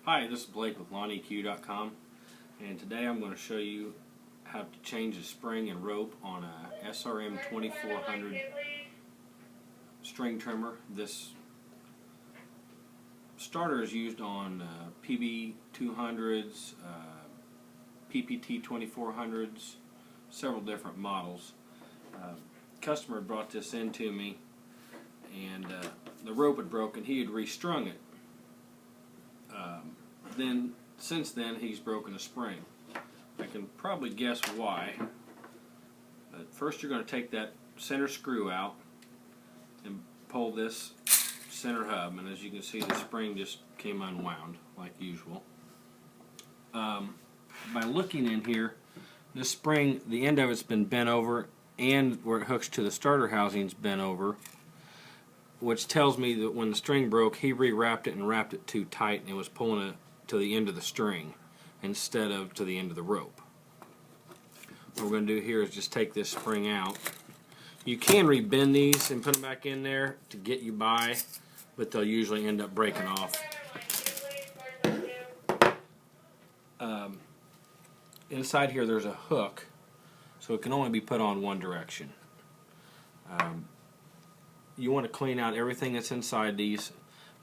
Hi, this is Blake with LawnEQ.com, and today I'm going to show you how to change the spring and rope on a SRM2400 string trimmer. This starter is used on PB200s, PPT2400s, several different models. Customer brought this in to me, and the rope had broken. He had restrung it. Since then, he's broken a spring. I can probably guess why. But first, you're going to take that center screw out and pull this center hub, and as you can see, the spring just came unwound like usual. By looking in here, this spring, the end of it's been bent over, and where it hooks to the starter housing's bent over, which tells me that when the string broke, he rewrapped it and wrapped it too tight, and it was pulling it to the end of the string instead of to the end of the rope. What we're going to do here is just take this spring out. You can rebend these and put them back in there to get you by, but they'll usually end up breaking off. Inside here there's a hook, so it can only be put on one direction. You want to clean out everything that's inside these.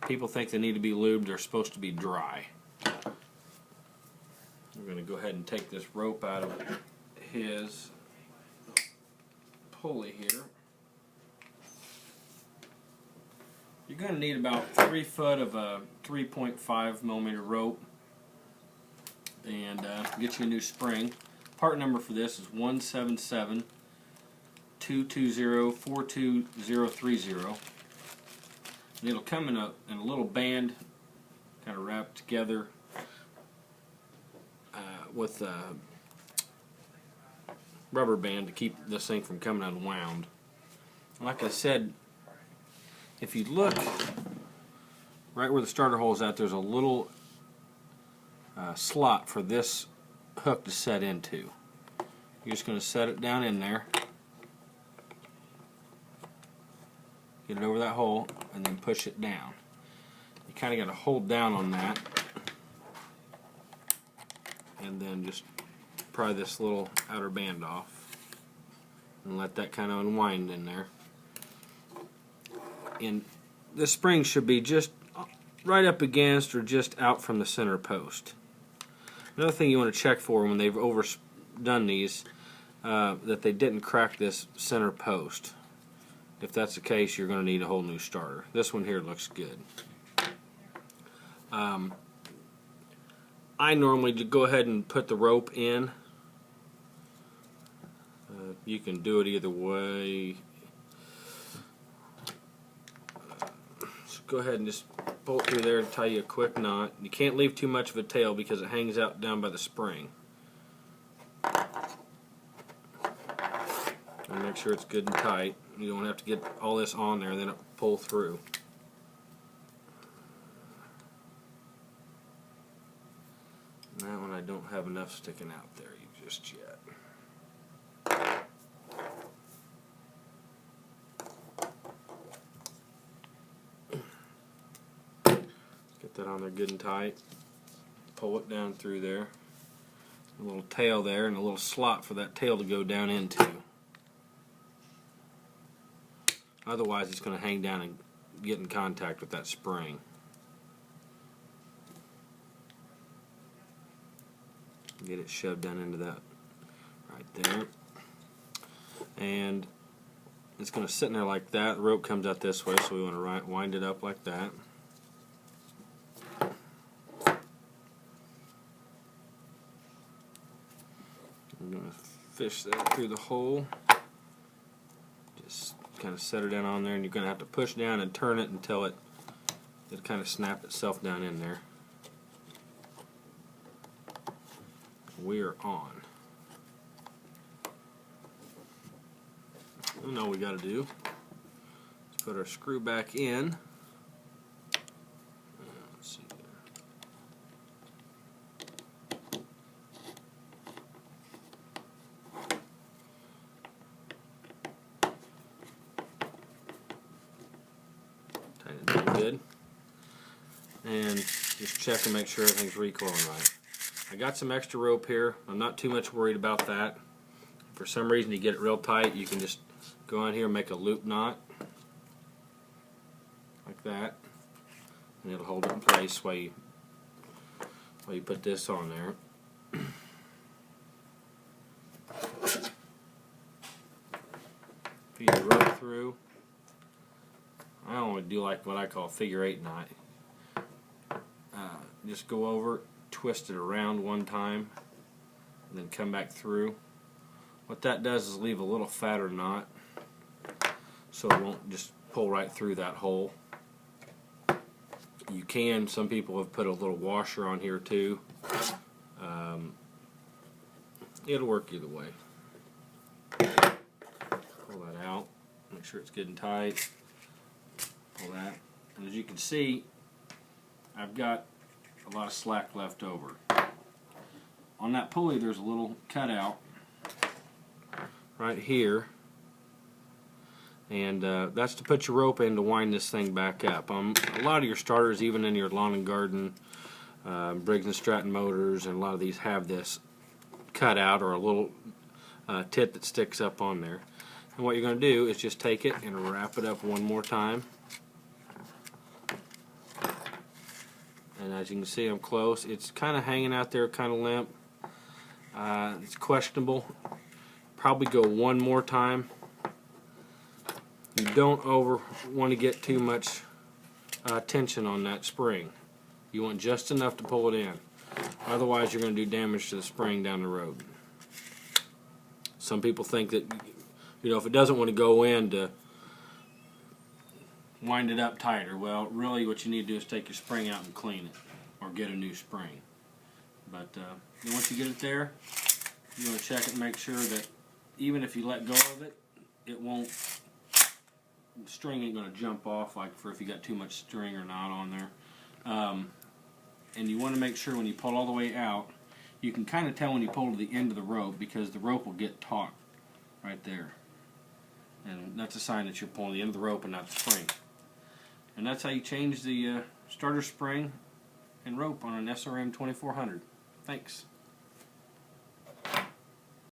People think they need to be lubed. They're supposed to be dry. We're going to go ahead and take this rope out of his pulley here. You're going to need about 3 foot of a 3.5 millimeter rope, and get you a new spring. Part number for this is 177-220-42030. And it'll come in a little band, kind of wrapped together with a rubber band to keep this thing from coming unwound. Like I said, if you look right where the starter hole is at, there's a little slot for this hook to set into. You're just going to set it down in there, get it over that hole, and then push it down. You kind of got to hold down on that, and then just pry this little outer band off and let that kind of unwind in there. And the spring should be just right up against or just out from the center post. Another thing you want to check for when they've overdone these, that they didn't crack this center post. If that's the case, you're going to need a whole new starter. This one here looks good. I normally go ahead and put the rope in. You can do it either way. So go ahead and just pull it through there and tie you a quick knot. You can't leave too much of a tail because it hangs out down by the spring. And make sure it's good and tight. You don't have to get all this on there and then it pull through. And that one I don't have enough sticking out there just yet. Get that on there good and tight. Pull it down through there. A little tail there and a little slot for that tail to go down into. Otherwise it's going to hang down and get in contact with that spring. Get it shoved down into that right there. And it's going to sit in there like that. The rope comes out this way, so we want to wind it up like that. I'm going to fish that through the hole. Just kind of set it in on there, and you're going to have to push down and turn it until it kind of snap itself down in there. We're on. And all we got to do is put our screw back in. Let's see there. Tighten it down good. And just check and make sure everything's recoiling right. I got some extra rope here. I'm not too much worried about that. If for some reason you get it real tight, you can just go on here and make a loop knot like that, and it'll hold it in place while you put this on there. Feed the rope through. I only do like what I call a figure 8 knot. Just go over, twist it around one time, and then come back through. What that does is leave a little fatter knot, so it won't just pull right through that hole. You can, some people have put a little washer on here too. It'll work either way. Pull that out, make sure it's getting tight. Pull that, and as you can see, I've got a lot of slack left over. On that pulley there's a little cutout right here, and that's to put your rope in to wind this thing back up. A lot of your starters, even in your lawn and garden, Briggs & Stratton motors, and a lot of these have this cutout or a little tit that sticks up on there. And what you're going to do is just take it and wrap it up one more time. And as you can see, I'm close. It's kind of hanging out there, kind of limp. It's questionable. Probably go one more time. You don't want to get too much tension on that spring. You want just enough to pull it in. Otherwise, you're going to do damage to the spring down the road. Some people think that, if it doesn't want to go in, to wind it up tighter. Well, really what you need to do is take your spring out and clean it, or get a new spring. But then once you get it there, you want to check it and make sure that even if you let go of it, it won't, the string ain't going to jump off like if you got too much string or knot on there. And you want to make sure when you pull all the way out, you can kind of tell when you pull to the end of the rope, because the rope will get taut right there. And that's a sign that you're pulling the end of the rope and not the spring. And that's how you change the starter spring and rope on an SRM2400. Thanks.